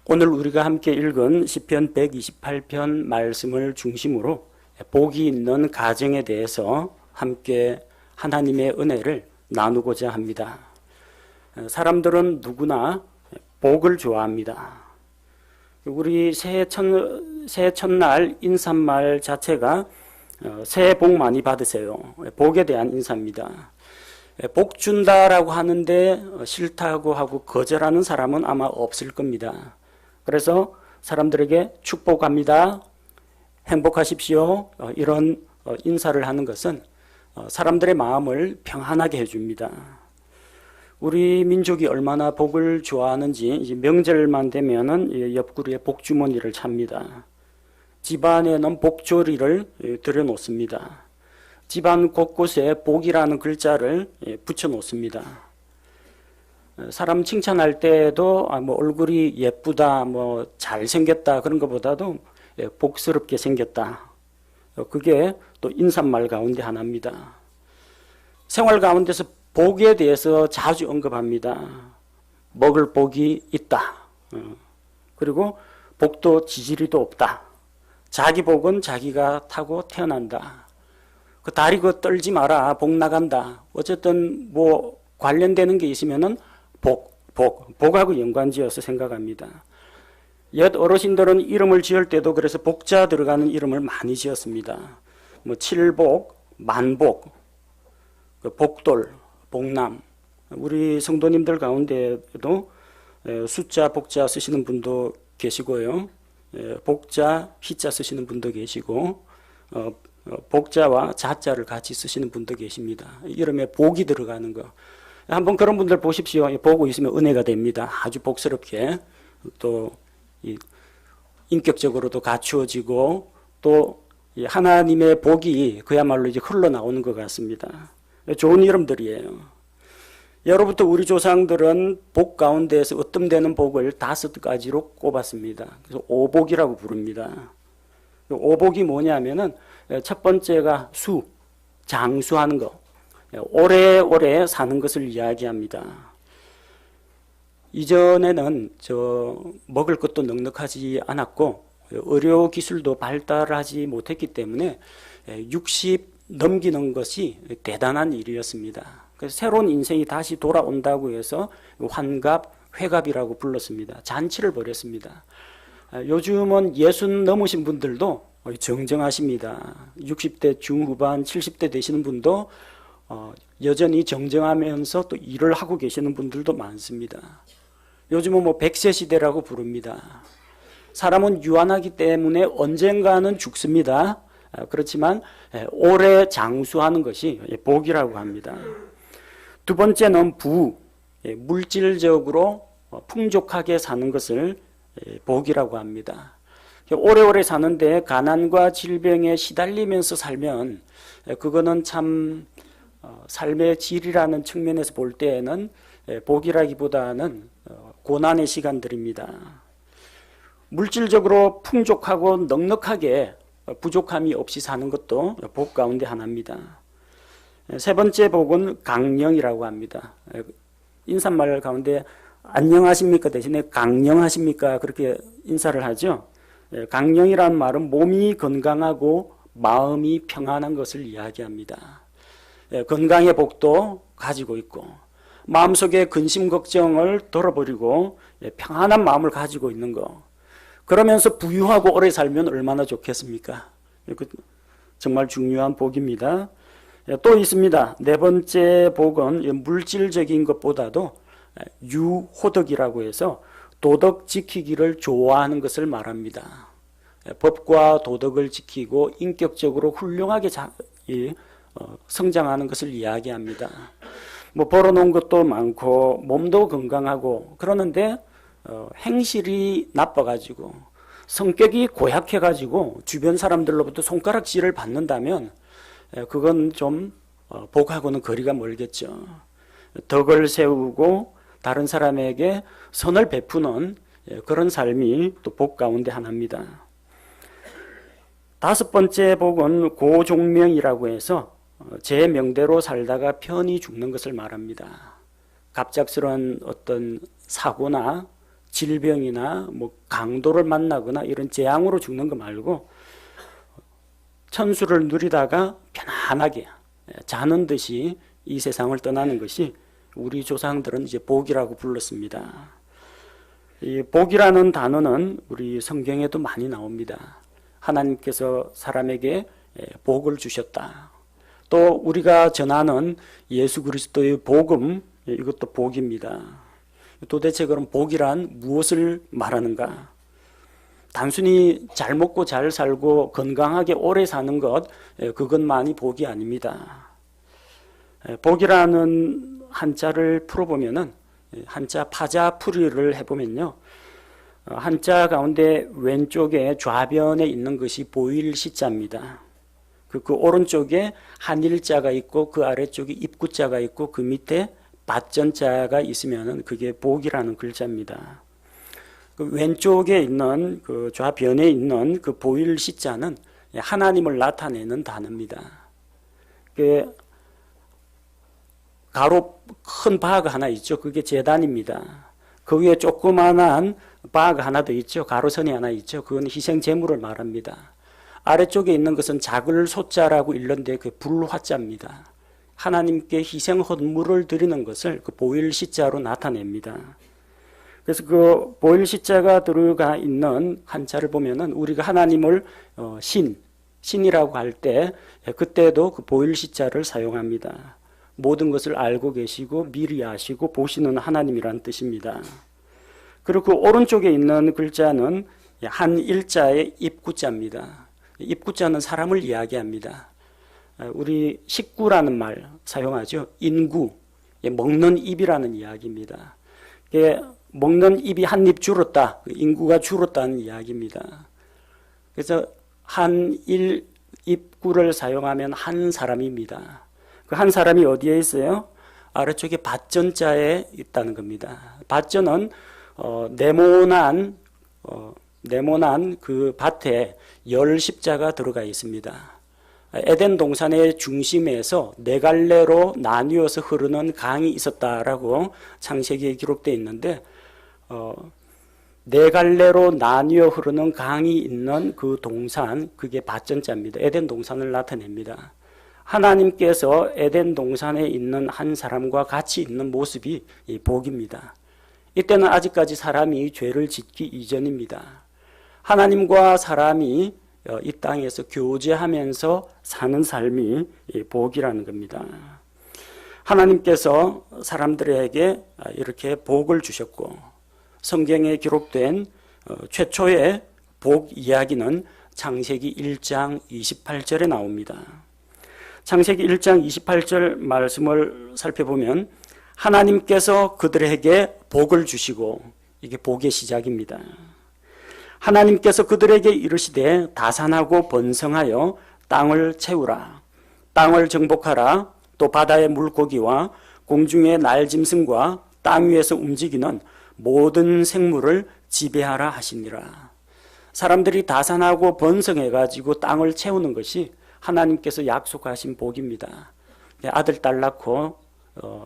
오늘 우리가 함께 읽은 시편 128편 말씀을 중심으로 복이 있는 가정에 대해서 함께 하나님의 은혜를 나누고자 합니다. 사람들은 누구나 복을 좋아합니다. 우리 새해 첫날 인사말 자체가 새해 복 많이 받으세요. 복에 대한 인사입니다. 복 준다라고 하는데 싫다고 하고 거절하는 사람은 아마 없을 겁니다. 그래서 사람들에게 축복합니다, 행복하십시오, 이런 인사를 하는 것은 사람들의 마음을 평안하게 해줍니다. 우리 민족이 얼마나 복을 좋아하는지 명절만 되면은 옆구리에 복주머니를 찹니다. 집안에는 복조리를 들여놓습니다. 집안 곳곳에 복이라는 글자를 붙여놓습니다. 사람 칭찬할 때도 얼굴이 예쁘다, 잘생겼다 그런 것보다도 복스럽게 생겼다. 그게 또 인사말 가운데 하나입니다. 생활 가운데서 복에 대해서 자주 언급합니다. 먹을 복이 있다. 그리고 복도 지지리도 없다. 자기 복은 자기가 타고 태어난다. 그 다리 떨지 마라. 복 나간다. 어쨌든 관련되는 게 있으면은 복하고 연관지어서 생각합니다. 옛 어르신들은 이름을 지을 때도 그래서 복자 들어가는 이름을 많이 지었습니다. 칠복, 만복, 복돌, 복남. 우리 성도님들 가운데도 숫자 복자 쓰시는 분도 계시고요. 복자 희자 쓰시는 분도 계시고 복자와 자자를 같이 쓰시는 분도 계십니다. 이름에 복이 들어가는 거. 한번 그런 분들 보십시오. 보고 있으면 은혜가 됩니다. 아주 복스럽게 또 인격적으로도 갖추어지고 또 하나님의 복이 그야말로 이제 흘러나오는 것 같습니다. 좋은 이름들이에요. 예로부터 우리 조상들은 복 가운데에서 으뜸되는 복을 5가지로 꼽았습니다. 그래서 오복이라고 부릅니다. 오복이 뭐냐면은 첫 번째가 장수하는 거. 오래오래 사는 것을 이야기합니다. 이전에는 먹을 것도 넉넉하지 않았고 의료 기술도 발달하지 못했기 때문에 60 넘기는 것이 대단한 일이었습니다. 그래서 새로운 인생이 다시 돌아온다고 해서 환갑, 회갑이라고 불렀습니다. 잔치를 벌였습니다. 요즘은 60 넘으신 분들도 정정하십니다. 60대 중후반, 70대 되시는 분도 여전히 정정하면서 또 일을 하고 계시는 분들도 많습니다. 요즘은 100세 시대라고 부릅니다. 사람은 유한하기 때문에 언젠가는 죽습니다. 그렇지만 오래 장수하는 것이 복이라고 합니다. 두 번째는 물질적으로 풍족하게 사는 것을 복이라고 합니다. 오래오래 사는데 가난과 질병에 시달리면서 살면 그거는 참 삶의 질이라는 측면에서 볼 때에는 복이라기보다는 고난의 시간들입니다. 물질적으로 풍족하고 넉넉하게 부족함이 없이 사는 것도 복 가운데 하나입니다. 세 번째 복은 강령이라고 합니다. 인사말 가운데 안녕하십니까 대신에 강령하십니까 그렇게 인사를 하죠. 강령이라는 말은 몸이 건강하고 마음이 평안한 것을 이야기합니다. 건강의 복도 가지고 있고 마음속에 근심 걱정을 덜어버리고 평안한 마음을 가지고 있는 거. 그러면서 부유하고 오래 살면 얼마나 좋겠습니까? 정말 중요한 복입니다. 또 있습니다. 네 번째 복은 물질적인 것보다도 유호덕이라고 해서 도덕 지키기를 좋아하는 것을 말합니다. 법과 도덕을 지키고 인격적으로 훌륭하게 성장하는 것을 이야기합니다. 벌어놓은 것도 많고 몸도 건강하고 그러는데 행실이 나빠가지고 성격이 고약해가지고 주변 사람들로부터 손가락질을 받는다면 그건 좀 복하고는 거리가 멀겠죠. 덕을 세우고 다른 사람에게 선을 베푸는 그런 삶이 또 복 가운데 하나입니다. 다섯 번째 복은 고종명이라고 해서 제 명대로 살다가 편히 죽는 것을 말합니다. 갑작스러운 어떤 사고나 질병이나 뭐 강도를 만나거나 이런 재앙으로 죽는 거 말고 천수를 누리다가 편안하게 자는 듯이 이 세상을 떠나는 것이 우리 조상들은 이제 복이라고 불렀습니다. 이 복이라는 단어는 우리 성경에도 많이 나옵니다. 하나님께서 사람에게 복을 주셨다. 또 우리가 전하는 예수 그리스도의 복음, 이것도 복입니다. 도대체 그럼 복이란 무엇을 말하는가? 단순히 잘 먹고 잘 살고 건강하게 오래 사는 것, 그것만이 복이 아닙니다. 복이라는 한자를 풀어보면은, 한자 파자풀이를 해보면요, 한자 가운데 왼쪽에 좌변에 있는 것이 보일 시자입니다. 그 오른쪽에 한일자가 있고 그 아래쪽에 입구자가 있고 그 밑에 밭전자가 있으면은 그게 복이라는 글자입니다. 그 왼쪽에 있는 그 좌변에 있는 그 보일 시자는 하나님을 나타내는 단어입니다. 그 가로 큰 바가 하나 있죠. 그게 제단입니다. 그 위에 조그만한 바가 하나 더 있죠. 가로선이 하나 있죠. 그건 희생 제물을 말합니다. 아래쪽에 있는 것은 작을 소자라고 읽는데 그 불화자입니다. 하나님께 희생 헌물을 드리는 것을 그 보일 시자로 나타냅니다. 그래서 그 보일 시자가 들어가 있는 한자를 보면은 우리가 하나님을 신이라고 할 때 그때도 그 보일 시자를 사용합니다. 모든 것을 알고 계시고 미리 아시고 보시는 하나님이란 뜻입니다. 그리고 그 오른쪽에 있는 글자는 한일자의 입구자입니다. 입구자는 사람을 이야기합니다. 우리 식구라는 말 사용하죠. 인구, 먹는 입이라는 이야기입니다. 먹는 입이 한 입 줄었다. 인구가 줄었다는 이야기입니다. 그래서 한일 입구를 사용하면 한 사람입니다. 그 한 사람이 어디에 있어요? 아래쪽에 밭전자에 있다는 겁니다. 밭전은 네모난 그 밭에 열 십자가 들어가 있습니다. 에덴 동산의 중심에서 네 갈래로 나뉘어서 흐르는 강이 있었다라고 창세기에 기록되어 있는데 네 갈래로 나뉘어 흐르는 강이 있는 그 동산, 그게 밭전자입니다. 에덴 동산을 나타냅니다. 하나님께서 에덴 동산에 있는 한 사람과 같이 있는 모습이 이 복입니다. 이때는 아직까지 사람이 죄를 짓기 이전입니다. 하나님과 사람이 이 땅에서 교제하면서 사는 삶이 복이라는 겁니다. 하나님께서 사람들에게 이렇게 복을 주셨고 성경에 기록된 최초의 복 이야기는 창세기 1장 28절에 나옵니다. 창세기 1장 28절 말씀을 살펴보면 하나님께서 그들에게 복을 주시고, 이게 복의 시작입니다. 하나님께서 그들에게 이르시되 다산하고 번성하여 땅을 채우라. 땅을 정복하라. 또 바다의 물고기와 공중의 날짐승과 땅 위에서 움직이는 모든 생물을 지배하라 하시니라. 사람들이 다산하고 번성해가지고 땅을 채우는 것이 하나님께서 약속하신 복입니다. 아들, 딸 낳고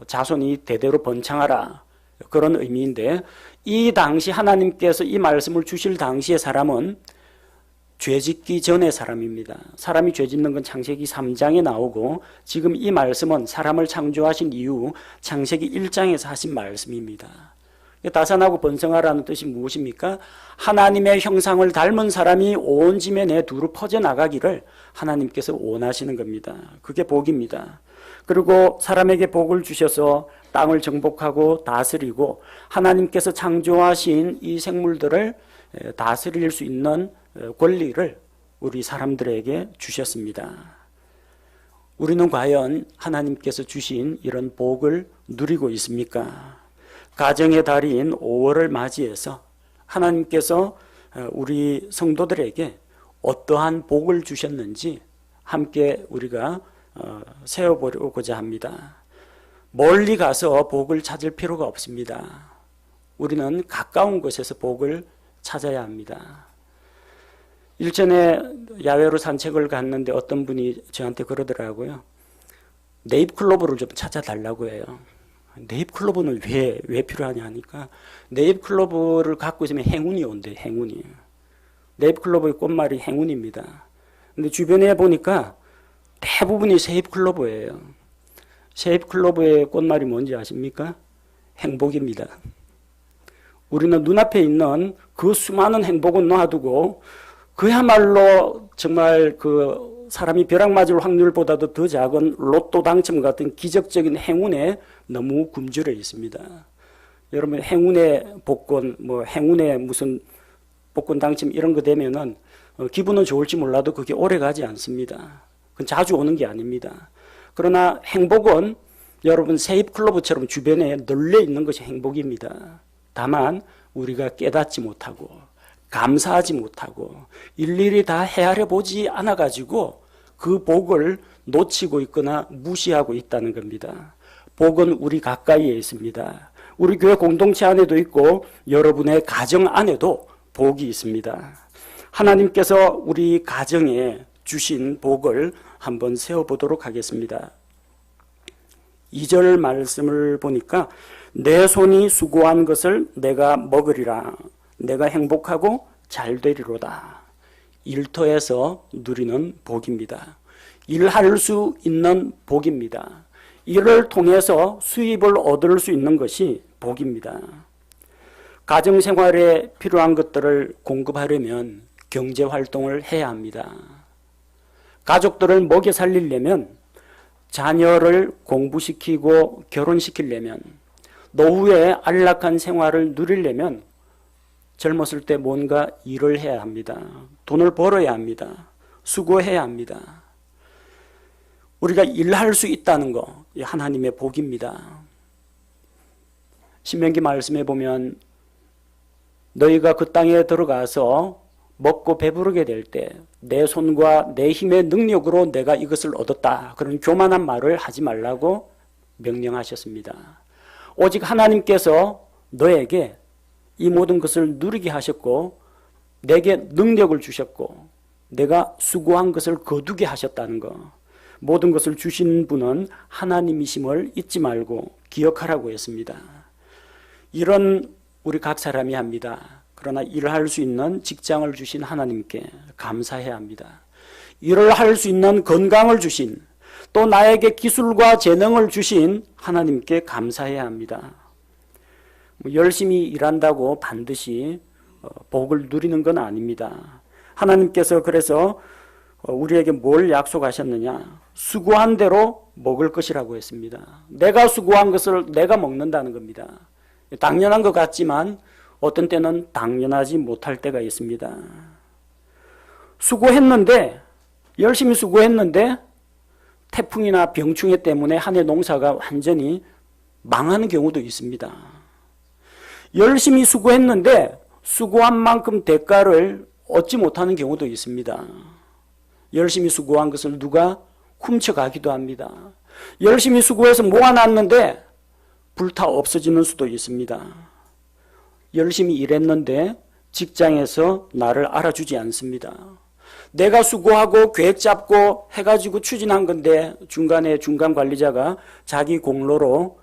자손이 대대로 번창하라. 그런 의미인데 이 당시 하나님께서 이 말씀을 주실 당시의 사람은 죄짓기 전의 사람입니다. 사람이 죄짓는 건 창세기 3장에 나오고 지금 이 말씀은 사람을 창조하신 이후 창세기 1장에서 하신 말씀입니다. 다산하고 번성하라는 뜻이 무엇입니까? 하나님의 형상을 닮은 사람이 온 짐에 내 두루 퍼져나가기를 하나님께서 원하시는 겁니다. 그게 복입니다. 그리고 사람에게 복을 주셔서 땅을 정복하고 다스리고 하나님께서 창조하신 이 생물들을 다스릴 수 있는 권리를 우리 사람들에게 주셨습니다. 우리는 과연 하나님께서 주신 이런 복을 누리고 있습니까? 가정의 달인 5월을 맞이해서 하나님께서 우리 성도들에게 어떠한 복을 주셨는지 함께 우리가 세워보려고자 합니다. 멀리 가서 복을 찾을 필요가 없습니다. 우리는 가까운 곳에서 복을 찾아야 합니다. 일전에 야외로 산책을 갔는데 어떤 분이 저한테 그러더라고요. 네잎클로버를 좀 찾아달라고 해요. 네잎클로버는 왜 필요하냐 하니까 네잎클로버를 갖고 있으면 행운이 온대, 행운이. 네잎클로버의 꽃말이 행운입니다. 근데 주변에 보니까 대부분이 새잎클로버예요. 새잎클로버의 꽃말이 뭔지 아십니까? 행복입니다. 우리는 눈앞에 있는 그 수많은 행복은 놔두고 그야말로 정말 그 사람이 벼락 맞을 확률보다도 더 작은 로또 당첨 같은 기적적인 행운에 너무 굶주려 있습니다. 여러분 행운의 복권, 뭐 행운의 무슨 복권 당첨 이런 거 되면은 기분은 좋을지 몰라도 그게 오래 가지 않습니다. 그건 자주 오는 게 아닙니다. 그러나 행복은 여러분 새잎클로버처럼 주변에 널려 있는 것이 행복입니다. 다만 우리가 깨닫지 못하고 감사하지 못하고 일일이 다 헤아려 보지 않아 가지고 그 복을 놓치고 있거나 무시하고 있다는 겁니다. 복은 우리 가까이에 있습니다. 우리 교회 공동체 안에도 있고 여러분의 가정 안에도 복이 있습니다. 하나님께서 우리 가정에 주신 복을 한번 세어보도록 하겠습니다. 2절 말씀을 보니까 내 손이 수고한 것을 내가 먹으리라. 내가 행복하고 잘 되리로다. 일터에서 누리는 복입니다. 일할 수 있는 복입니다. 이를 통해서 수입을 얻을 수 있는 것이 복입니다. 가정생활에 필요한 것들을 공급하려면 경제활동을 해야 합니다. 가족들을 먹여 살리려면 자녀를 공부시키고 결혼시키려면 노후에 안락한 생활을 누리려면 젊었을 때 뭔가 일을 해야 합니다. 돈을 벌어야 합니다. 수고해야 합니다. 우리가 일할 수 있다는 거 하나님의 복입니다. 신명기 말씀에 보면 너희가 그 땅에 들어가서 먹고 배부르게 될 때 내 손과 내 힘의 능력으로 내가 이것을 얻었다. 그런 교만한 말을 하지 말라고 명령하셨습니다. 오직 하나님께서 너에게 이 모든 것을 누리게 하셨고 내게 능력을 주셨고 내가 수고한 것을 거두게 하셨다는 것. 모든 것을 주신 분은 하나님이심을 잊지 말고 기억하라고 했습니다. 이런 우리 각 사람이 합니다. 그러나 일을 할 수 있는 직장을 주신 하나님께 감사해야 합니다. 일을 할 수 있는 건강을 주신 또 나에게 기술과 재능을 주신 하나님께 감사해야 합니다. 열심히 일한다고 반드시 복을 누리는 건 아닙니다. 하나님께서 그래서 우리에게 뭘 약속하셨느냐? 수고한 대로 먹을 것이라고 했습니다. 내가 수고한 것을 내가 먹는다는 겁니다. 당연한 것 같지만 어떤 때는 당연하지 못할 때가 있습니다. 수고했는데 열심히 수고했는데 태풍이나 병충해 때문에 한 해 농사가 완전히 망하는 경우도 있습니다. 열심히 수고했는데 수고한 만큼 대가를 얻지 못하는 경우도 있습니다. 열심히 수고한 것을 누가 훔쳐가기도 합니다. 열심히 수고해서 모아놨는데 불타 없어지는 수도 있습니다. 열심히 일했는데 직장에서 나를 알아주지 않습니다. 내가 수고하고 계획 잡고 해가지고 추진한 건데 중간에 중간 관리자가 자기 공로로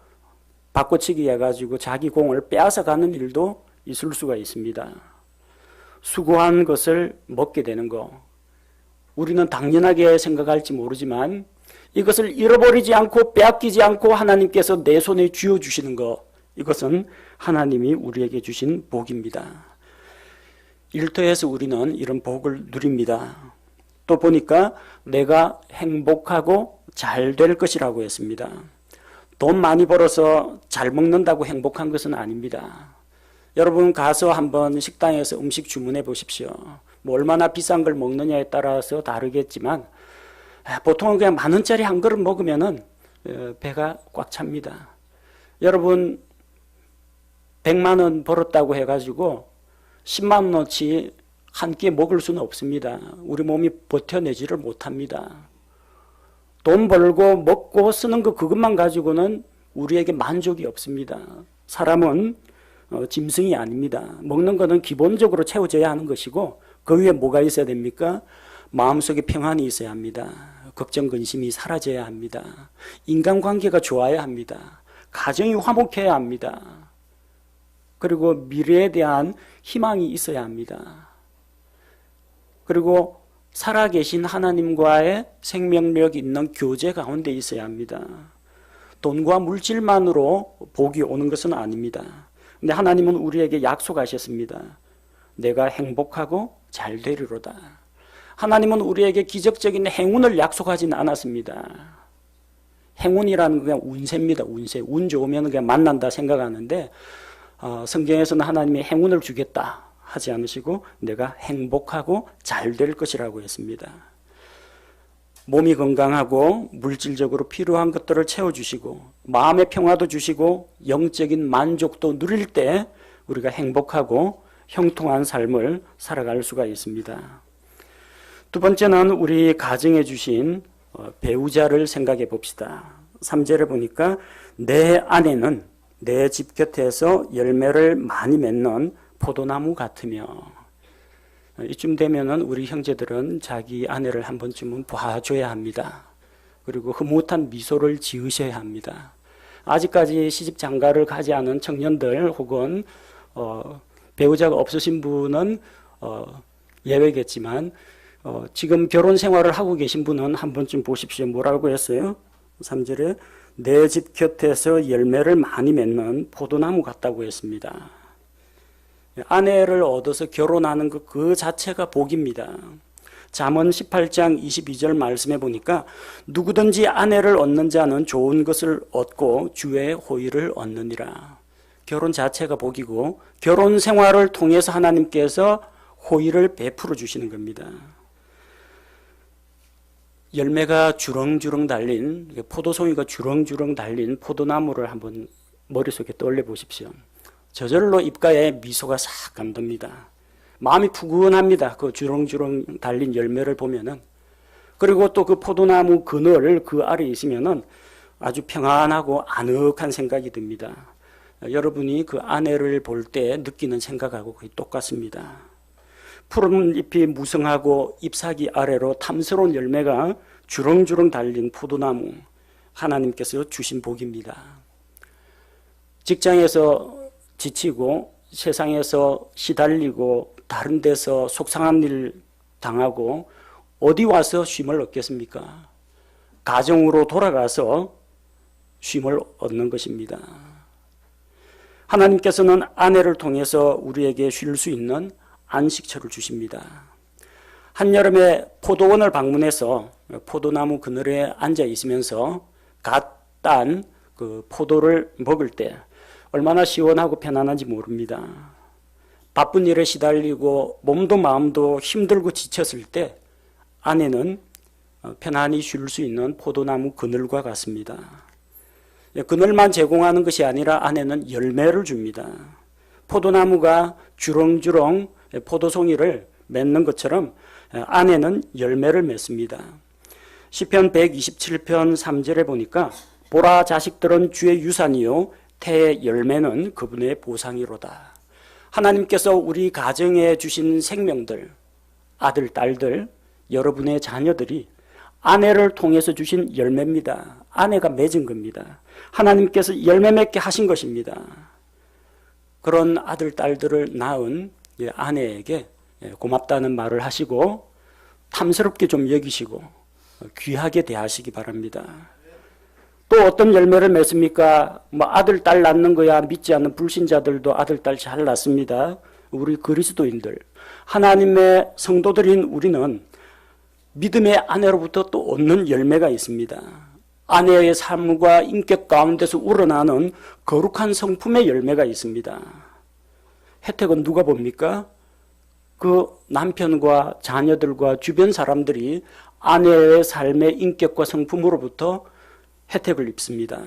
바꿔치기 해가지고 자기 공을 빼앗아 가는 일도 있을 수가 있습니다. 수고한 것을 먹게 되는 거. 우리는 당연하게 생각할지 모르지만 이것을 잃어버리지 않고 빼앗기지 않고 하나님께서 내 손에 쥐어주시는 것. 이것은 하나님이 우리에게 주신 복입니다. 일터에서 우리는 이런 복을 누립니다. 또 보니까 내가 행복하고 잘 될 것이라고 했습니다. 돈 많이 벌어서 잘 먹는다고 행복한 것은 아닙니다. 여러분 가서 한번 식당에서 음식 주문해 보십시오. 뭐 얼마나 비싼 걸 먹느냐에 따라서 다르겠지만 보통은 그냥 10,000원짜리 한 그릇 먹으면은 배가 꽉 찹니다. 여러분 100만 원 벌었다고 해가지고 10만 원어치 한 끼에 먹을 수는 없습니다. 우리 몸이 버텨내지를 못합니다. 돈 벌고 먹고 쓰는 거 그것만 가지고는 우리에게 만족이 없습니다. 사람은 짐승이 아닙니다. 먹는 거는 기본적으로 채워져야 하는 것이고 그 위에 뭐가 있어야 됩니까? 마음속에 평안이 있어야 합니다. 걱정 근심이 사라져야 합니다. 인간관계가 좋아야 합니다. 가정이 화목해야 합니다. 그리고 미래에 대한 희망이 있어야 합니다. 그리고 살아계신 하나님과의 생명력 있는 교제 가운데 있어야 합니다. 돈과 물질만으로 복이 오는 것은 아닙니다. 근데 하나님은 우리에게 약속하셨습니다. 내가 행복하고 잘 되리로다. 하나님은 우리에게 기적적인 행운을 약속하지는 않았습니다. 행운이라는 건 그냥 운세입니다. 운세. 운 좋으면 그냥 만난다 생각하는데 성경에서는 하나님이 행운을 주겠다 하지 않으시고 내가 행복하고 잘 될 것이라고 했습니다. 몸이 건강하고 물질적으로 필요한 것들을 채워주시고 마음의 평화도 주시고 영적인 만족도 누릴 때 우리가 행복하고 형통한 삶을 살아갈 수가 있습니다. 두 번째는 우리 가정에 주신 배우자를 생각해 봅시다. 3절에 보니까 내 아내는 내 집 곁에서 열매를 많이 맺는 포도나무 같으며, 이쯤 되면은 우리 형제들은 자기 아내를 한 번쯤은 봐줘야 합니다. 그리고 흐뭇한 미소를 지으셔야 합니다. 아직까지 시집 장가를 가지 않은 청년들 혹은 배우자가 없으신 분은 예외겠지만 지금 결혼 생활을 하고 계신 분은 한 번쯤 보십시오. 뭐라고 했어요? 3절에 내 집 곁에서 열매를 많이 맺는 포도나무 같다고 했습니다. 아내를 얻어서 결혼하는 것 그 자체가 복입니다. 잠언 18장 22절 말씀해 보니까 누구든지 아내를 얻는 자는 좋은 것을 얻고 주의 호의를 얻느니라. 결혼 자체가 복이고 결혼 생활을 통해서 하나님께서 호의를 베풀어 주시는 겁니다. 열매가 주렁주렁 달린, 포도송이가 주렁주렁 달린 포도나무를 한번 머릿속에 떠올려 보십시오. 저절로 입가에 미소가 싹 감돕니다. 마음이 푸근합니다. 그 주렁주렁 달린 열매를 보면은. 그리고 또 그 포도나무 그늘 그 아래에 있으면은 아주 평안하고 아늑한 생각이 듭니다. 여러분이 그 아내를 볼 때 느끼는 생각하고 거의 똑같습니다. 푸른 잎이 무성하고 잎사귀 아래로 탐스러운 열매가 주렁주렁 달린 포도나무, 하나님께서 주신 복입니다. 직장에서 지치고 세상에서 시달리고 다른 데서 속상한 일 당하고 어디 와서 쉼을 얻겠습니까? 가정으로 돌아가서 쉼을 얻는 것입니다. 하나님께서는 아내를 통해서 우리에게 쉴 수 있는 안식처를 주십니다. 한여름에 포도원을 방문해서 포도나무 그늘에 앉아 있으면서 갓 딴 그 포도를 먹을 때 얼마나 시원하고 편안한지 모릅니다. 바쁜 일에 시달리고 몸도 마음도 힘들고 지쳤을 때 아내는 편안히 쉴 수 있는 포도나무 그늘과 같습니다. 그늘만 제공하는 것이 아니라 아내는 열매를 줍니다. 포도나무가 주렁주렁 포도송이를 맺는 것처럼 아내는 열매를 맺습니다. 시편 127편 3절에 보니까 보라 자식들은 주의 유산이요 태의 열매는 그분의 보상이로다. 하나님께서 우리 가정에 주신 생명들, 아들, 딸들, 여러분의 자녀들이 아내를 통해서 주신 열매입니다. 아내가 맺은 겁니다. 하나님께서 열매 맺게 하신 것입니다. 그런 아들, 딸들을 낳은 아내에게 고맙다는 말을 하시고 탐스럽게 좀 여기시고 귀하게 대하시기 바랍니다. 또 어떤 열매를 맺습니까? 아들, 딸 낳는 거야 믿지 않는 불신자들도 아들, 딸 잘 낳습니다. 우리 그리스도인들, 하나님의 성도들인 우리는 믿음의 아내로부터 또 얻는 열매가 있습니다. 아내의 삶과 인격 가운데서 우러나는 거룩한 성품의 열매가 있습니다. 혜택은 누가 봅니까? 그 남편과 자녀들과 주변 사람들이 아내의 삶의 인격과 성품으로부터 혜택을 입습니다.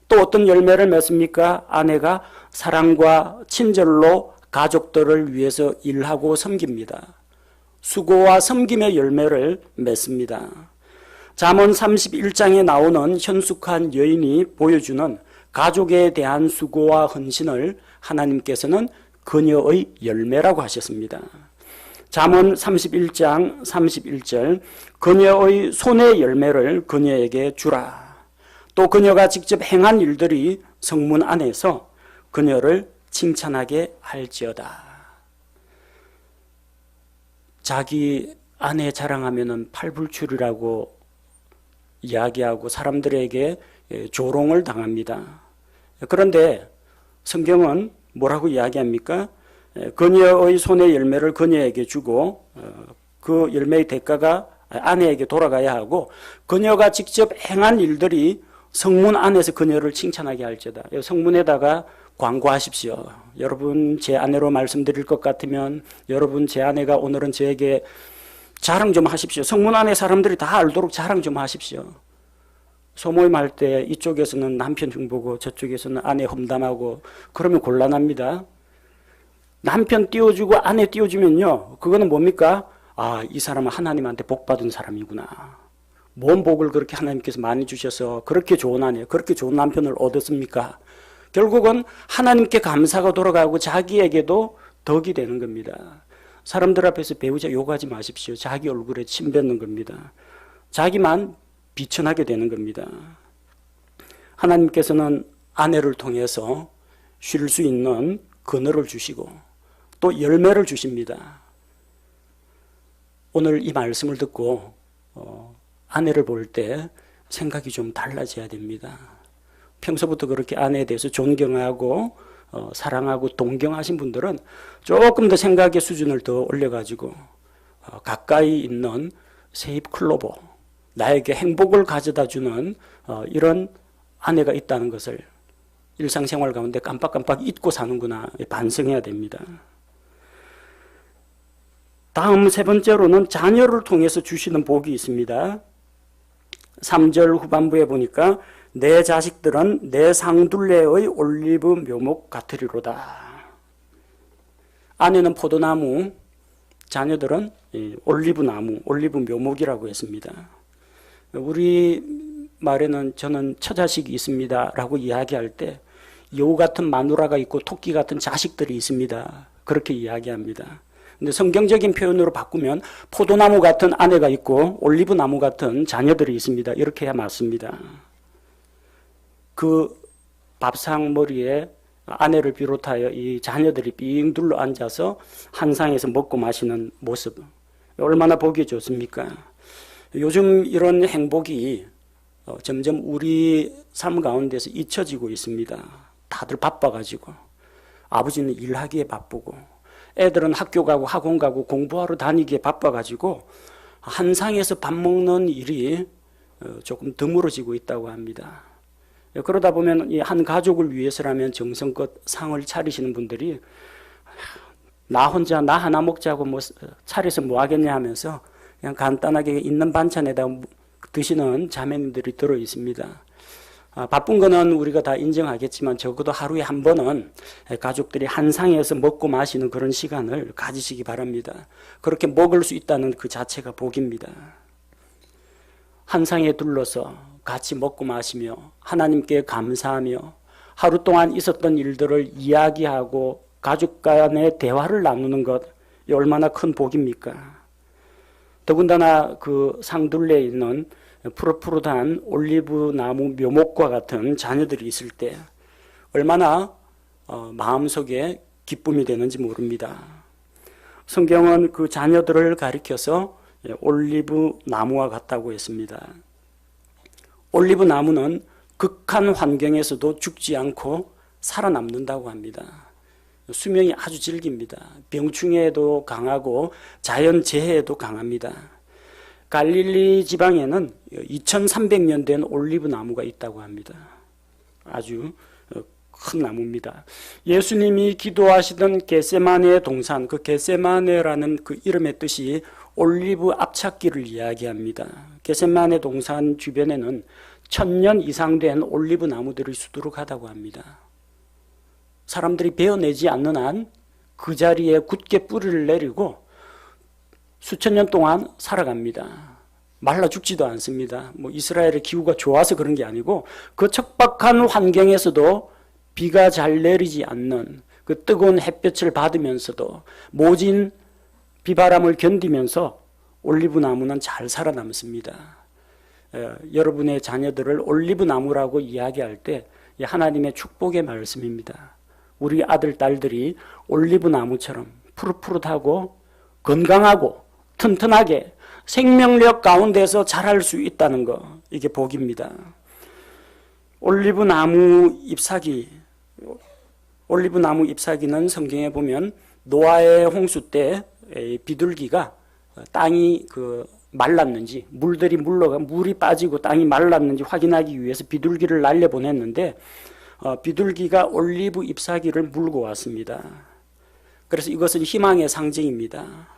또 어떤 열매를 맺습니까? 아내가 사랑과 친절로 가족들을 위해서 일하고 섬깁니다. 수고와 섬김의 열매를 맺습니다. 잠언 31장에 나오는 현숙한 여인이 보여주는 가족에 대한 수고와 헌신을 하나님께서는 그녀의 열매라고 하셨습니다. 잠언 31장 31절 그녀의 손의 열매를 그녀에게 주라. 또 그녀가 직접 행한 일들이 성문 안에서 그녀를 칭찬하게 할지어다. 자기 아내 자랑하면은 팔불출이라고 이야기하고 사람들에게 조롱을 당합니다. 그런데 성경은 뭐라고 이야기합니까? 그녀의 손의 열매를 그녀에게 주고 그 열매의 대가가 아내에게 돌아가야 하고 그녀가 직접 행한 일들이 성문 안에서 그녀를 칭찬하게 할지어다. 성문에다가 광고하십시오. 여러분 제 아내로 말씀드릴 것 같으면 여러분 제 아내가 오늘은 저에게 자랑 좀 하십시오. 성문 안에 사람들이 다 알도록 자랑 좀 하십시오. 소모임 할 때 이쪽에서는 남편 흉보고 저쪽에서는 아내 험담하고 그러면 곤란합니다. 남편 띄워주고 아내 띄워주면요. 그거는 뭡니까? 아, 이 사람은 하나님한테 복 받은 사람이구나. 뭔 복을 그렇게 하나님께서 많이 주셔서 그렇게 좋은 아내, 그렇게 좋은 남편을 얻었습니까? 결국은 하나님께 감사가 돌아가고 자기에게도 덕이 되는 겁니다. 사람들 앞에서 배우자 욕하지 마십시오. 자기 얼굴에 침 뱉는 겁니다. 자기만 비천하게 되는 겁니다. 하나님께서는 아내를 통해서 쉴 수 있는 그늘을 주시고 또 열매를 주십니다. 오늘 이 말씀을 듣고 아내를 볼 때 생각이 좀 달라져야 됩니다. 평소부터 그렇게 아내에 대해서 존경하고 사랑하고 동경하신 분들은 조금 더 생각의 수준을 더 올려가지고 가까이 있는 세입 클로버, 나에게 행복을 가져다주는 이런 아내가 있다는 것을 일상생활 가운데 깜빡깜빡 잊고 사는구나 반성해야 됩니다. 다음 세 번째로는 자녀를 통해서 주시는 복이 있습니다. 3절 후반부에 보니까 내 자식들은 내 상둘레의 올리브 묘목 같으리로다. 아내는 포도나무, 자녀들은 올리브 나무, 올리브 묘목이라고 했습니다. 우리 말에는 저는 처자식이 있습니다 라고 이야기할 때 여우 같은 마누라가 있고 토끼 같은 자식들이 있습니다. 그렇게 이야기합니다. 근데 성경적인 표현으로 바꾸면 포도나무 같은 아내가 있고 올리브 나무 같은 자녀들이 있습니다. 이렇게 해야 맞습니다. 그 밥상 머리에 아내를 비롯하여 이 자녀들이 삥 둘러 앉아서 한 상에서 먹고 마시는 모습 얼마나 보기 좋습니까? 요즘 이런 행복이 점점 우리 삶 가운데서 잊혀지고 있습니다. 다들 바빠가지고 아버지는 일하기에 바쁘고 애들은 학교 가고 학원 가고 공부하러 다니기에 바빠가지고 한 상에서 밥 먹는 일이 조금 드물어지고 있다고 합니다. 그러다 보면 이 한 가족을 위해서라면 정성껏 상을 차리시는 분들이 나 혼자 나 하나 먹자고 뭐 차려서 뭐 하겠냐 하면서 그냥 간단하게 있는 반찬에다 드시는 자매님들이 들어 있습니다. 바쁜 거는 우리가 다 인정하겠지만 적어도 하루에 한 번은 가족들이 한 상에서 먹고 마시는 그런 시간을 가지시기 바랍니다. 그렇게 먹을 수 있다는 그 자체가 복입니다. 한 상에 둘러서 같이 먹고 마시며 하나님께 감사하며 하루 동안 있었던 일들을 이야기하고 가족 간의 대화를 나누는 것 얼마나 큰 복입니까? 더군다나 그 상둘레에 있는 푸릇푸릇한 올리브 나무 묘목과 같은 자녀들이 있을 때 얼마나 마음속에 기쁨이 되는지 모릅니다. 성경은 그 자녀들을 가리켜서 올리브 나무와 같다고 했습니다. 올리브 나무는 극한 환경에서도 죽지 않고 살아남는다고 합니다. 수명이 아주 질깁니다. 병충해에도 강하고 자연재해에도 강합니다. 갈릴리 지방에는 2300년 된 올리브 나무가 있다고 합니다. 아주 큰 나무입니다. 예수님이 기도하시던 겟세마네 동산, 그 겟세마네라는 그 이름의 뜻이 올리브 앞찾기를 이야기합니다. 겟세마네 동산 주변에는 1000년 이상 된 올리브 나무들이 수두룩하다고 합니다. 사람들이 베어내지 않는 한 그 자리에 굳게 뿌리를 내리고 수천 년 동안 살아갑니다. 말라 죽지도 않습니다. 뭐 이스라엘의 기후가 좋아서 그런 게 아니고 그 척박한 환경에서도 비가 잘 내리지 않는 그 뜨거운 햇볕을 받으면서도 모진 비바람을 견디면서 올리브 나무는 잘 살아남습니다. 여러분의 자녀들을 올리브 나무라고 이야기할 때 하나님의 축복의 말씀입니다. 우리 아들, 딸들이 올리브 나무처럼 푸릇푸릇하고 건강하고 튼튼하게 생명력 가운데서 자랄 수 있다는 거, 이게 복입니다. 올리브 나무 잎사귀는 성경에 보면 노아의 홍수 때 비둘기가 땅이 말랐는지, 물이 빠지고 땅이 말랐는지 확인하기 위해서 비둘기를 날려보냈는데 비둘기가 올리브 잎사귀를 물고 왔습니다. 그래서 이것은 희망의 상징입니다.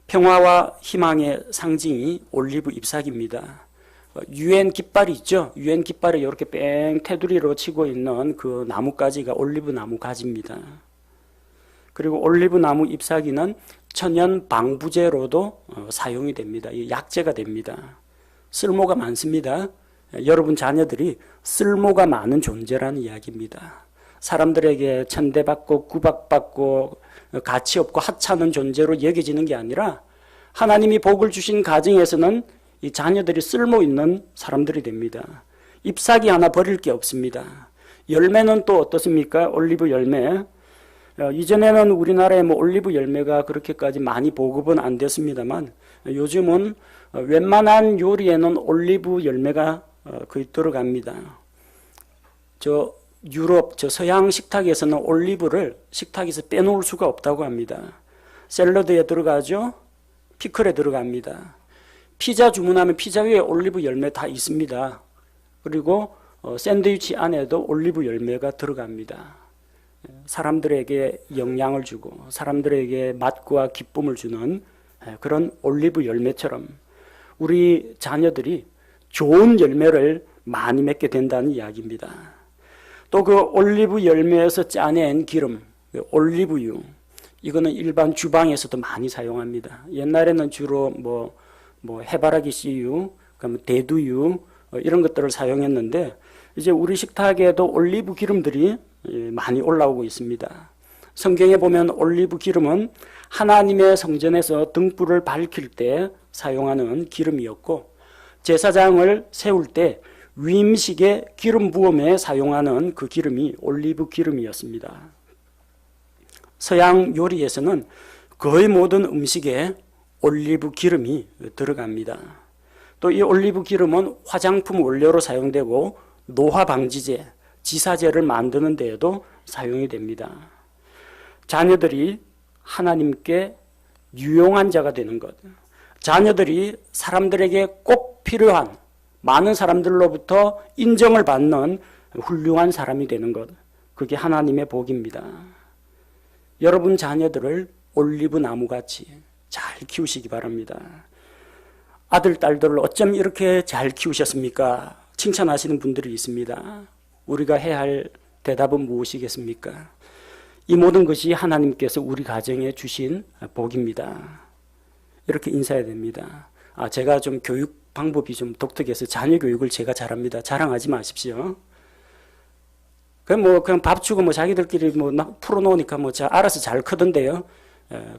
평화와 희망의 상징이 올리브 잎사귀입니다. 유엔 깃발이 있죠. 유엔 깃발에 이렇게 뺑 테두리로 치고 있는 그 나뭇가지가 올리브 나무 가지입니다. 그리고 올리브 나무 잎사귀는 천연 방부제로도 사용이 됩니다. 약재가 됩니다. 쓸모가 많습니다. 여러분 자녀들이 쓸모가 많은 존재라는 이야기입니다. 사람들에게 천대받고 구박받고 가치 없고 하찮은 존재로 여겨지는 게 아니라 하나님이 복을 주신 가정에서는 이 자녀들이 쓸모 있는 사람들이 됩니다. 잎사귀 하나 버릴 게 없습니다. 열매는 또 어떻습니까? 올리브 열매. 이전에는 우리나라에 올리브 열매가 그렇게까지 많이 보급은 안 됐습니다만 요즘은 웬만한 요리에는 올리브 열매가 거의 들어갑니다. 유럽, 서양 식탁에서는 올리브를 식탁에서 빼놓을 수가 없다고 합니다. 샐러드에 들어가죠. 피클에 들어갑니다. 피자 주문하면 피자 위에 올리브 열매 다 있습니다. 그리고 샌드위치 안에도 올리브 열매가 들어갑니다. 사람들에게 영양을 주고 사람들에게 맛과 기쁨을 주는 그런 올리브 열매처럼 우리 자녀들이 좋은 열매를 많이 맺게 된다는 이야기입니다. 또 그 올리브 열매에서 짜낸 기름, 올리브유, 이거는 일반 주방에서도 많이 사용합니다. 옛날에는 주로 해바라기 씨유, 대두유 이런 것들을 사용했는데 이제 우리 식탁에도 올리브 기름들이 많이 올라오고 있습니다. 성경에 보면 올리브 기름은 하나님의 성전에서 등불을 밝힐 때 사용하는 기름이었고 제사장을 세울 때 위임식의 기름 부음에 사용하는 그 기름이 올리브 기름이었습니다. 서양 요리에서는 거의 모든 음식에 올리브 기름이 들어갑니다. 또 이 올리브 기름은 화장품 원료로 사용되고 노화 방지제, 지사제를 만드는 데에도 사용이 됩니다. 자녀들이 하나님께 유용한 자가 되는 것, 자녀들이 사람들에게 꼭 필요한 많은 사람들로부터 인정을 받는 훌륭한 사람이 되는 것, 그게 하나님의 복입니다. 여러분 자녀들을 올리브 나무같이 잘 키우시기 바랍니다. 아들, 딸들을 어쩜 이렇게 잘 키우셨습니까? 칭찬하시는 분들이 있습니다. 우리가 해야 할 대답은 무엇이겠습니까? 이 모든 것이 하나님께서 우리 가정에 주신 복입니다. 이렇게 인사해야 됩니다. 제가 좀 교육 방법이 좀 독특해서 자녀 교육을 제가 잘합니다. 자랑하지 마십시오. 그냥 밥 주고 자기들끼리 풀어놓으니까 알아서 잘 크던데요.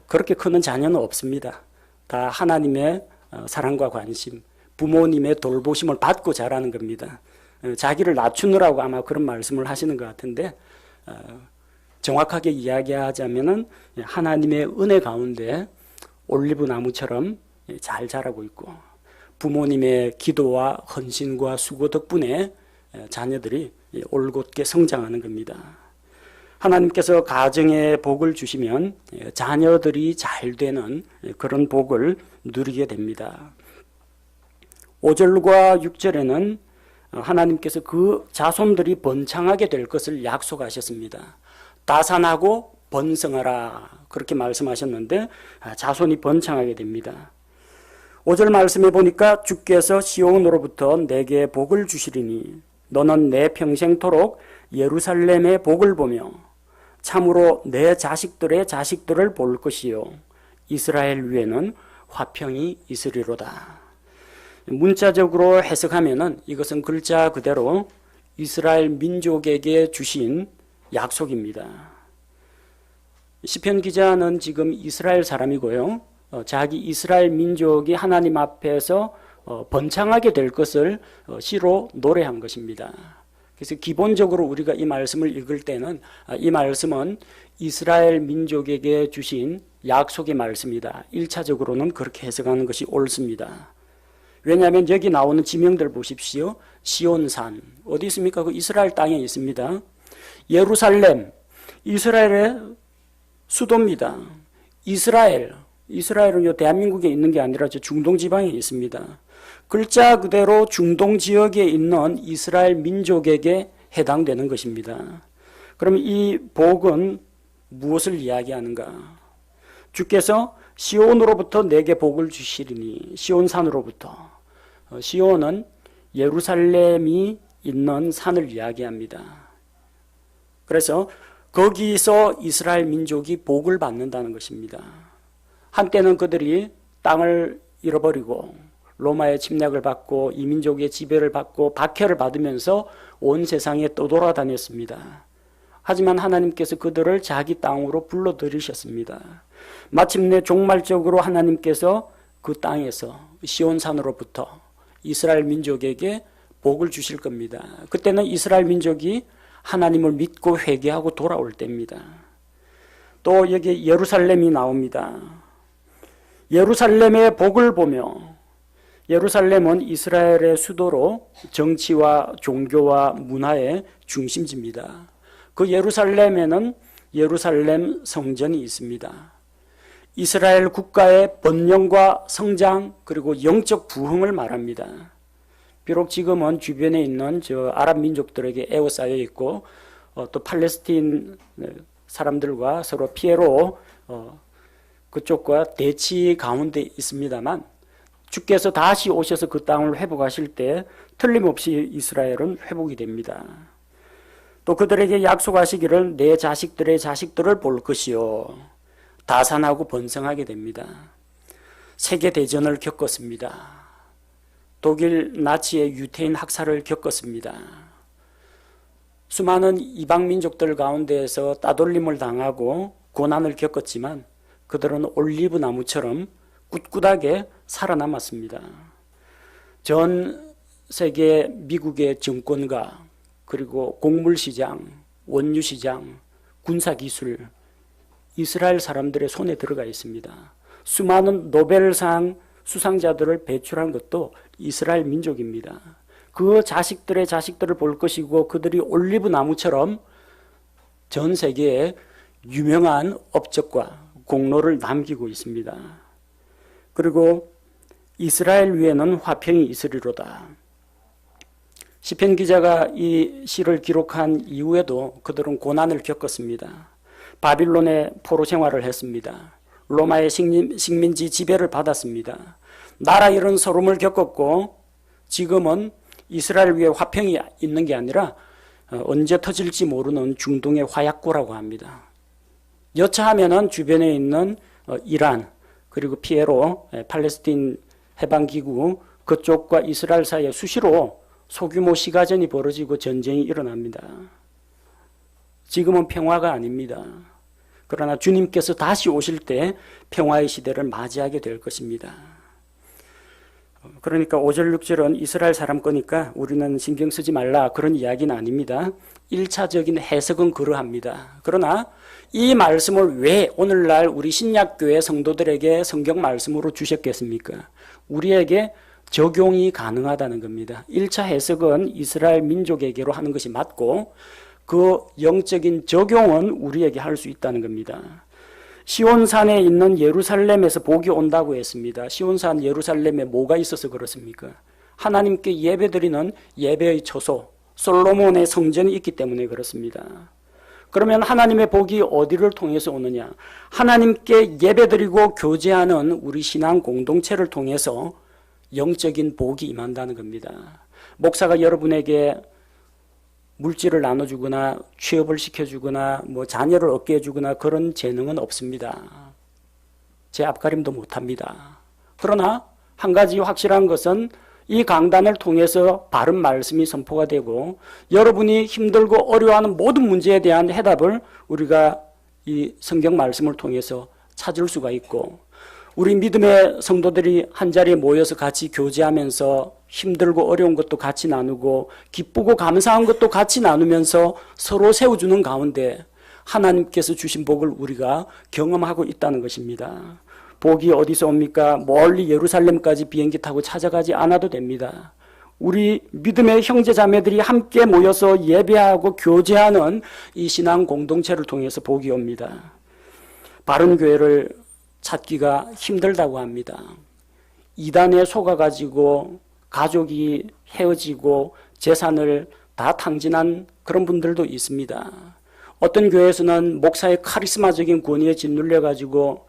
그렇게 크는 자녀는 없습니다. 다 하나님의 사랑과 관심, 부모님의 돌보심을 받고 자라는 겁니다. 자기를 낮추느라고 아마 그런 말씀을 하시는 것 같은데 정확하게 이야기하자면은 하나님의 은혜 가운데 올리브 나무처럼 잘 자라고 있고 부모님의 기도와 헌신과 수고 덕분에 자녀들이 올곧게 성장하는 겁니다. 하나님께서 가정에 복을 주시면 자녀들이 잘 되는 그런 복을 누리게 됩니다. 5절과 6절에는 하나님께서 그 자손들이 번창하게 될 것을 약속하셨습니다. 다산하고 번성하라 그렇게 말씀하셨는데 자손이 번창하게 됩니다. 5절 말씀에 보니까 주께서 시온으로부터 내게 복을 주시리니 너는 내 평생토록 예루살렘의 복을 보며 참으로 내 자식들의 자식들을 볼 것이요 이스라엘 위에는 화평이 있으리로다. 문자적으로 해석하면은 이것은 글자 그대로 이스라엘 민족에게 주신 약속입니다. 시편 기자는 지금 이스라엘 사람이고요. 자기 이스라엘 민족이 하나님 앞에서 번창하게 될 것을 시로 노래한 것입니다. 그래서 기본적으로 우리가 이 말씀을 읽을 때는 이 말씀은 이스라엘 민족에게 주신 약속의 말씀이다. 1차적으로는 그렇게 해석하는 것이 옳습니다. 왜냐하면 여기 나오는 지명들 보십시오. 시온산 어디 있습니까? 그 이스라엘 땅에 있습니다. 예루살렘 이스라엘의 수도입니다. 이스라엘은 대한민국에 있는 게 아니라 중동 지방에 있습니다. 글자 그대로 중동 지역에 있는 이스라엘 민족에게 해당되는 것입니다. 그럼 이 복은 무엇을 이야기하는가? 주께서 시온으로부터 내게 복을 주시리니 시온산으로부터 시온은 예루살렘이 있는 산을 이야기합니다. 그래서 거기서 이스라엘 민족이 복을 받는다는 것입니다. 한때는 그들이 땅을 잃어버리고 로마의 침략을 받고 이민족의 지배를 받고 박해를 받으면서 온 세상에 떠돌아다녔습니다. 하지만 하나님께서 그들을 자기 땅으로 불러들이셨습니다. 마침내 종말적으로 하나님께서 그 땅에서 시온산으로부터 이스라엘 민족에게 복을 주실 겁니다. 그때는 이스라엘 민족이 하나님을 믿고 회개하고 돌아올 때입니다. 또 여기 예루살렘이 나옵니다. 예루살렘의 복을 보며 예루살렘은 이스라엘의 수도로 정치와 종교와 문화의 중심지입니다. 그 예루살렘에는 예루살렘 성전이 있습니다. 이스라엘 국가의 번영과 성장 그리고 영적 부흥을 말합니다. 비록 지금은 주변에 있는 아랍 민족들에게 에워싸여 있고 또 팔레스틴 사람들과 서로 피해로 그쪽과 대치 가운데 있습니다만 주께서 다시 오셔서 그 땅을 회복하실 때 틀림없이 이스라엘은 회복이 됩니다. 또 그들에게 약속하시기를 내 자식들의 자식들을 볼 것이요 다산하고 번성하게 됩니다. 세계대전을 겪었습니다. 독일 나치의 유태인 학살을 겪었습니다. 수많은 이방 민족들 가운데에서 따돌림을 당하고 고난을 겪었지만 그들은 올리브 나무처럼 꿋꿋하게 살아남았습니다. 전 세계 미국의 정권가 그리고 곡물시장, 원유시장, 군사기술 이스라엘 사람들의 손에 들어가 있습니다. 수많은 노벨상 수상자들을 배출한 것도 이스라엘 민족입니다. 그 자식들의 자식들을 볼 것이고 그들이 올리브 나무처럼 전 세계에 유명한 업적과 공로를 남기고 있습니다. 그리고 이스라엘 위에는 화평이 있으리로다. 시편 기자가 이 시를 기록한 이후에도 그들은 고난을 겪었습니다. 바빌론의 포로 생활을 했습니다. 로마의 식민지 지배를 받았습니다. 나라 잃은 서름을 겪었고 지금은 이스라엘 위에 화평이 있는 게 아니라 언제 터질지 모르는 중동의 화약고라고 합니다. 여차하면은 주변에 있는 이란 그리고 피에로 팔레스틴 해방기구 그쪽과 이스라엘 사이에 수시로 소규모 시가전이 벌어지고 전쟁이 일어납니다. 지금은 평화가 아닙니다. 그러나 주님께서 다시 오실 때 평화의 시대를 맞이하게 될 것입니다. 그러니까 5절 6절은 이스라엘 사람 거니까 우리는 신경 쓰지 말라 그런 이야기는 아닙니다. 1차적인 해석은 그러합니다. 그러나 이 말씀을 왜 오늘날 우리 신약교회 성도들에게 성경 말씀으로 주셨겠습니까? 우리에게 적용이 가능하다는 겁니다. 1차 해석은 이스라엘 민족에게로 하는 것이 맞고 그 영적인 적용은 우리에게 할 수 있다는 겁니다. 시온산에 있는 예루살렘에서 복이 온다고 했습니다. 시온산 예루살렘에 뭐가 있어서 그렇습니까? 하나님께 예배드리는 예배의 처소 솔로몬의 성전이 있기 때문에 그렇습니다. 그러면 하나님의 복이 어디를 통해서 오느냐? 하나님께 예배드리고 교제하는 우리 신앙 공동체를 통해서 영적인 복이 임한다는 겁니다. 목사가 여러분에게 물질을 나눠주거나 취업을 시켜주거나 자녀를 얻게 해주거나 그런 재능은 없습니다. 제 앞가림도 못합니다. 그러나 한 가지 확실한 것은 이 강단을 통해서 바른 말씀이 선포가 되고 여러분이 힘들고 어려워하는 모든 문제에 대한 해답을 우리가 이 성경 말씀을 통해서 찾을 수가 있고 우리 믿음의 성도들이 한자리에 모여서 같이 교제하면서 힘들고 어려운 것도 같이 나누고 기쁘고 감사한 것도 같이 나누면서 서로 세워주는 가운데 하나님께서 주신 복을 우리가 경험하고 있다는 것입니다. 복이 어디서 옵니까? 멀리 예루살렘까지 비행기 타고 찾아가지 않아도 됩니다. 우리 믿음의 형제 자매들이 함께 모여서 예배하고 교제하는 이 신앙 공동체를 통해서 복이 옵니다. 바른 교회를 찾기가 힘들다고 합니다. 이단에 속아가지고 가족이 헤어지고 재산을 다 탕진한 그런 분들도 있습니다. 어떤 교회에서는 목사의 카리스마적인 권위에 짓눌려가지고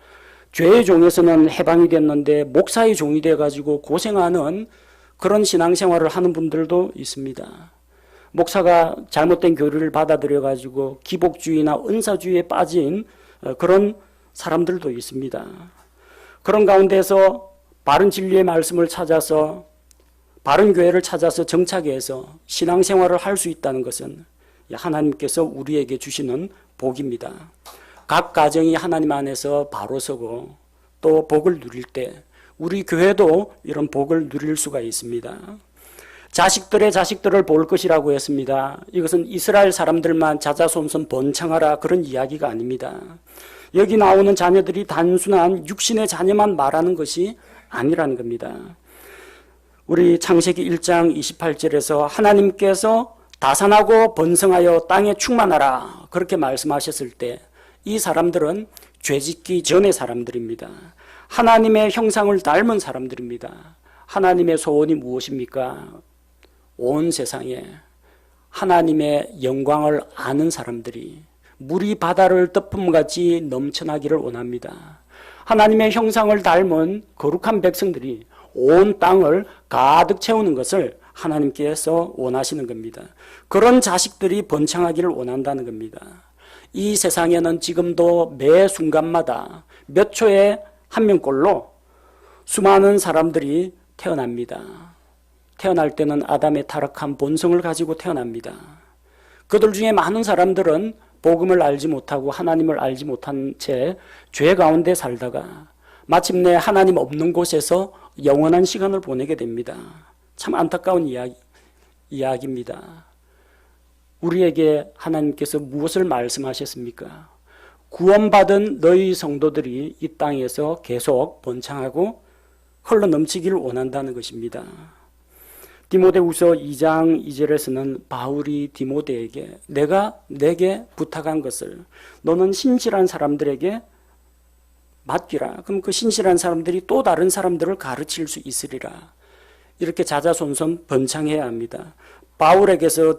죄의 종에서는 해방이 됐는데 목사의 종이 돼가지고 고생하는 그런 신앙생활을 하는 분들도 있습니다. 목사가 잘못된 교리를 받아들여가지고 기복주의나 은사주의에 빠진 그런 사람들도 있습니다. 그런 가운데서 바른 진리의 말씀을 찾아서 바른 교회를 찾아서 정착해서 신앙생활을 할 수 있다는 것은 하나님께서 우리에게 주시는 복입니다. 각 가정이 하나님 안에서 바로 서고 또 복을 누릴 때 우리 교회도 이런 복을 누릴 수가 있습니다. 자식들의 자식들을 볼 것이라고 했습니다. 이것은 이스라엘 사람들만 자자손손 번창하라 그런 이야기가 아닙니다. 여기 나오는 자녀들이 단순한 육신의 자녀만 말하는 것이 아니라는 겁니다. 우리 창세기 1장 28절에서 하나님께서 다산하고 번성하여 땅에 충만하라 그렇게 말씀하셨을 때 이 사람들은 죄짓기 전의 사람들입니다. 하나님의 형상을 닮은 사람들입니다. 하나님의 소원이 무엇입니까? 온 세상에 하나님의 영광을 아는 사람들이 물이 바다를 덮음같이 넘쳐나기를 원합니다. 하나님의 형상을 닮은 거룩한 백성들이 온 땅을 가득 채우는 것을 하나님께서 원하시는 겁니다. 그런 자식들이 번창하기를 원한다는 겁니다. 이 세상에는 지금도 매 순간마다 몇 초에 한 명꼴로 수많은 사람들이 태어납니다. 태어날 때는 아담의 타락한 본성을 가지고 태어납니다. 그들 중에 많은 사람들은 복음을 알지 못하고 하나님을 알지 못한 채 죄 가운데 살다가 마침내 하나님 없는 곳에서 영원한 시간을 보내게 됩니다. 참 안타까운 이야기입니다. 우리에게 하나님께서 무엇을 말씀하셨습니까? 구원받은 너희 성도들이 이 땅에서 계속 번창하고 흘러넘치기를 원한다는 것입니다. 디모데후서 2장 2절에서는 바울이 디모데에게 내가 내게 부탁한 것을 너는 신실한 사람들에게 맡기라. 그럼 그 신실한 사람들이 또 다른 사람들을 가르칠 수 있으리라. 이렇게 자자손손 번창해야 합니다. 바울에게서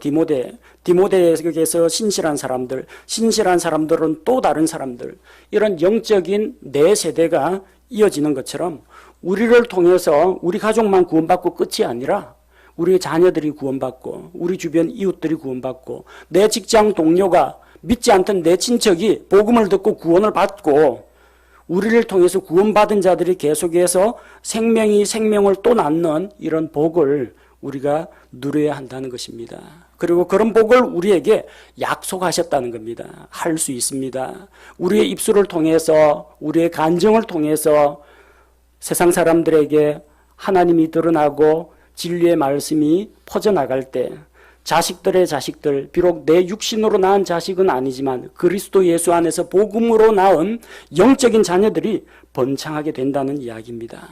디모데에게서 신실한 사람들, 신실한 사람들은 또 다른 사람들, 이런 영적인 네 세대가 이어지는 것처럼 우리를 통해서 우리 가족만 구원받고 끝이 아니라 우리 자녀들이 구원받고 우리 주변 이웃들이 구원받고 내 직장 동료가 믿지 않던 내 친척이 복음을 듣고 구원을 받고 우리를 통해서 구원받은 자들이 계속해서 생명이 생명을 또 낳는 이런 복을 우리가 누려야 한다는 것입니다. 그리고 그런 복을 우리에게 약속하셨다는 겁니다. 할 수 있습니다. 우리의 입술을 통해서 우리의 간증을 통해서 세상 사람들에게 하나님이 드러나고 진리의 말씀이 퍼져나갈 때 자식들의 자식들, 비록 내 육신으로 낳은 자식은 아니지만 그리스도 예수 안에서 복음으로 낳은 영적인 자녀들이 번창하게 된다는 이야기입니다.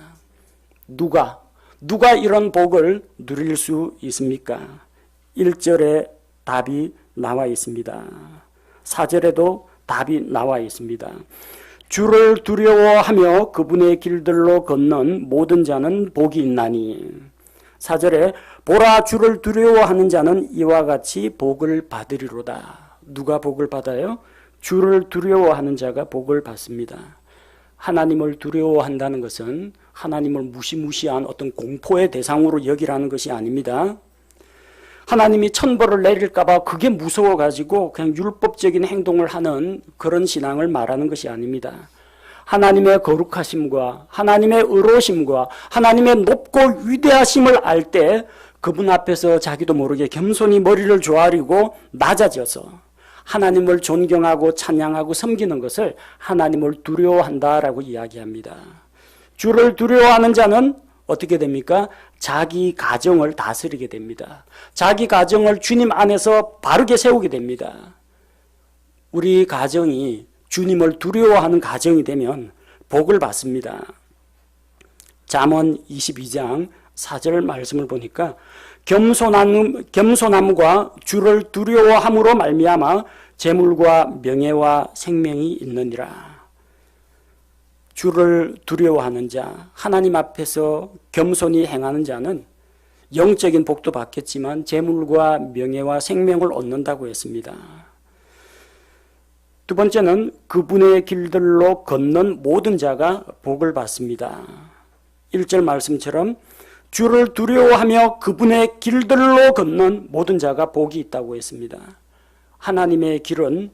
누가 이런 복을 누릴 수 있습니까? 1절에 답이 나와 있습니다. 4절에도 답이 나와 있습니다. 주를 두려워하며 그분의 길들로 걷는 모든 자는 복이 있나니. 4절에 보라 주를 두려워하는 자는 이와 같이 복을 받으리로다. 누가 복을 받아요? 주를 두려워하는 자가 복을 받습니다. 하나님을 두려워한다는 것은 하나님을 무시무시한 어떤 공포의 대상으로 여기라는 것이 아닙니다. 하나님이 천벌을 내릴까 봐 그게 무서워가지고 그냥 율법적인 행동을 하는 그런 신앙을 말하는 것이 아닙니다. 하나님의 거룩하심과 하나님의 의로우심과 하나님의 높고 위대하심을 알 때 그분 앞에서 자기도 모르게 겸손히 머리를 조아리고 낮아져서 하나님을 존경하고 찬양하고 섬기는 것을 하나님을 두려워한다라고 이야기합니다. 주를 두려워하는 자는 어떻게 됩니까? 자기 가정을 다스리게 됩니다. 자기 가정을 주님 안에서 바르게 세우게 됩니다. 우리 가정이 주님을 두려워하는 가정이 되면 복을 받습니다. 잠언 22장 4절 말씀을 보니까 겸손함과 주를 두려워함으로 말미암아 재물과 명예와 생명이 있느니라. 주를 두려워하는 자, 하나님 앞에서 겸손히 행하는 자는 영적인 복도 받겠지만 재물과 명예와 생명을 얻는다고 했습니다. 두 번째는 그분의 길들로 걷는 모든 자가 복을 받습니다. 1절 말씀처럼 주를 두려워하며 그분의 길들로 걷는 모든 자가 복이 있다고 했습니다. 하나님의 길은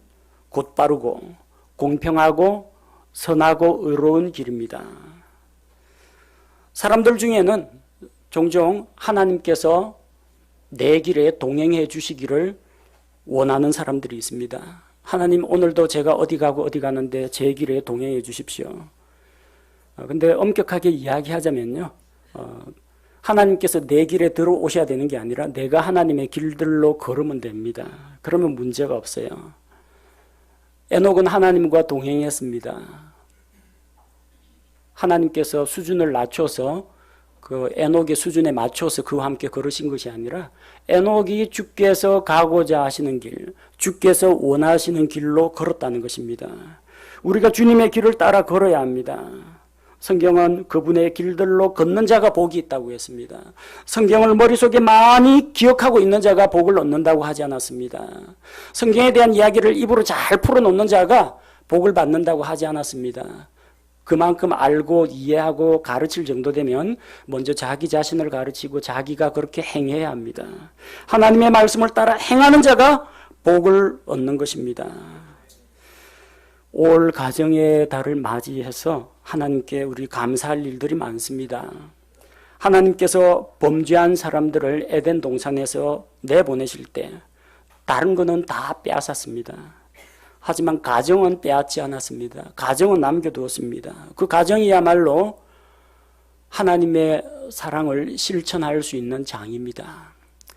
곧바르고 공평하고 선하고 의로운 길입니다. 사람들 중에는 종종 하나님께서 내 길에 동행해 주시기를 원하는 사람들이 있습니다. 하나님, 오늘도 제가 어디 가고 어디 가는데 제 길에 동행해 주십시오. 근데 엄격하게 이야기하자면요, 하나님께서 내 길에 들어오셔야 되는 게 아니라 내가 하나님의 길들로 걸으면 됩니다. 그러면 문제가 없어요. 에녹은 하나님과 동행했습니다. 하나님께서 수준을 낮춰서 그 에녹의 수준에 맞춰서 그와 함께 걸으신 것이 아니라 에녹이 주께서 가고자 하시는 길, 주께서 원하시는 길로 걸었다는 것입니다. 우리가 주님의 길을 따라 걸어야 합니다. 성경은 그분의 길들로 걷는 자가 복이 있다고 했습니다. 성경을 머릿속에 많이 기억하고 있는 자가 복을 얻는다고 하지 않았습니다. 성경에 대한 이야기를 입으로 잘 풀어놓는 자가 복을 받는다고 하지 않았습니다. 그만큼 알고 이해하고 가르칠 정도 되면 먼저 자기 자신을 가르치고 자기가 그렇게 행해야 합니다. 하나님의 말씀을 따라 행하는 자가 복을 얻는 것입니다. 올 가정의 달을 맞이해서 하나님께 우리 감사할 일들이 많습니다. 하나님께서 범죄한 사람들을 에덴 동산에서 내보내실 때 다른 거는 다 빼앗았습니다. 하지만 가정은 빼앗지 않았습니다. 가정은 남겨두었습니다. 그 가정이야말로 하나님의 사랑을 실천할 수 있는 장입니다.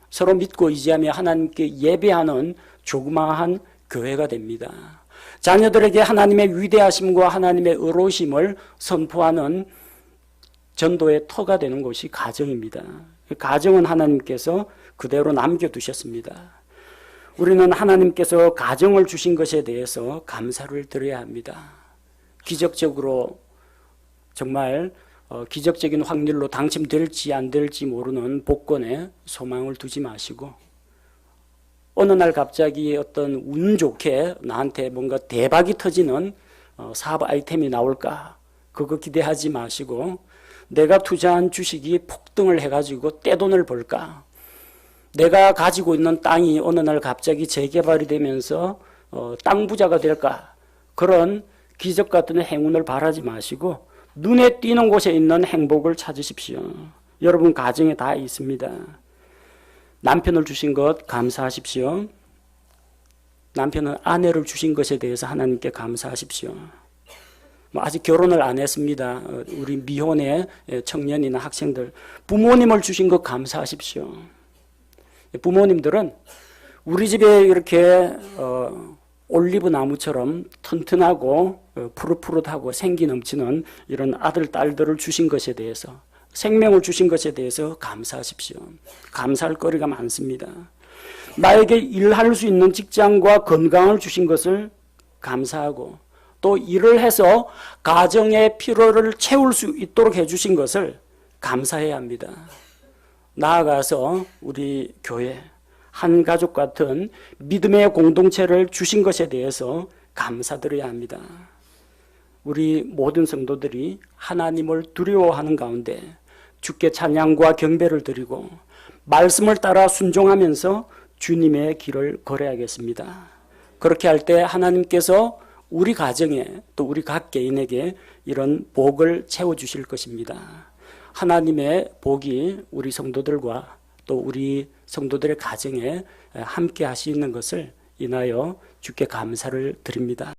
서로 믿고 의지하며 하나님께 예배하는 조그마한 교회가 됩니다. 자녀들에게 하나님의 위대하심과 하나님의 의로우심을 선포하는 전도의 터가 되는 곳이 가정입니다. 가정은 하나님께서 그대로 남겨두셨습니다. 우리는 하나님께서 가정을 주신 것에 대해서 감사를 드려야 합니다. 기적적으로 정말 기적적인 확률로 당첨될지 안 될지 모르는 복권에 소망을 두지 마시고 어느 날 갑자기 어떤 운 좋게 나한테 뭔가 대박이 터지는 사업 아이템이 나올까? 그거 기대하지 마시고 내가 투자한 주식이 폭등을 해가지고 떼돈을 벌까? 내가 가지고 있는 땅이 어느 날 갑자기 재개발이 되면서 땅 부자가 될까? 그런 기적 같은 행운을 바라지 마시고 눈에 띄는 곳에 있는 행복을 찾으십시오. 여러분 가정에 다 있습니다. 남편을 주신 것 감사하십시오. 남편은 아내를 주신 것에 대해서 하나님께 감사하십시오. 아직 결혼을 안 했습니다. 우리 미혼의 청년이나 학생들, 부모님을 주신 것 감사하십시오. 부모님들은 우리 집에 이렇게 올리브 나무처럼 튼튼하고 푸릇푸릇하고 생기 넘치는 이런 아들, 딸들을 주신 것에 대해서, 생명을 주신 것에 대해서 감사하십시오. 감사할 거리가 많습니다. 나에게 일할 수 있는 직장과 건강을 주신 것을 감사하고 또 일을 해서 가정의 필요를 채울 수 있도록 해주신 것을 감사해야 합니다. 나아가서 우리 교회 한 가족 같은 믿음의 공동체를 주신 것에 대해서 감사드려야 합니다. 우리 모든 성도들이 하나님을 두려워하는 가운데 주께 찬양과 경배를 드리고 말씀을 따라 순종하면서 주님의 길을 걸어야겠습니다. 그렇게 할 때 하나님께서 우리 가정에 또 우리 각 개인에게 이런 복을 채워주실 것입니다. 하나님의 복이 우리 성도들과 또 우리 성도들의 가정에 함께 하시는 것을 인하여 주께 감사를 드립니다.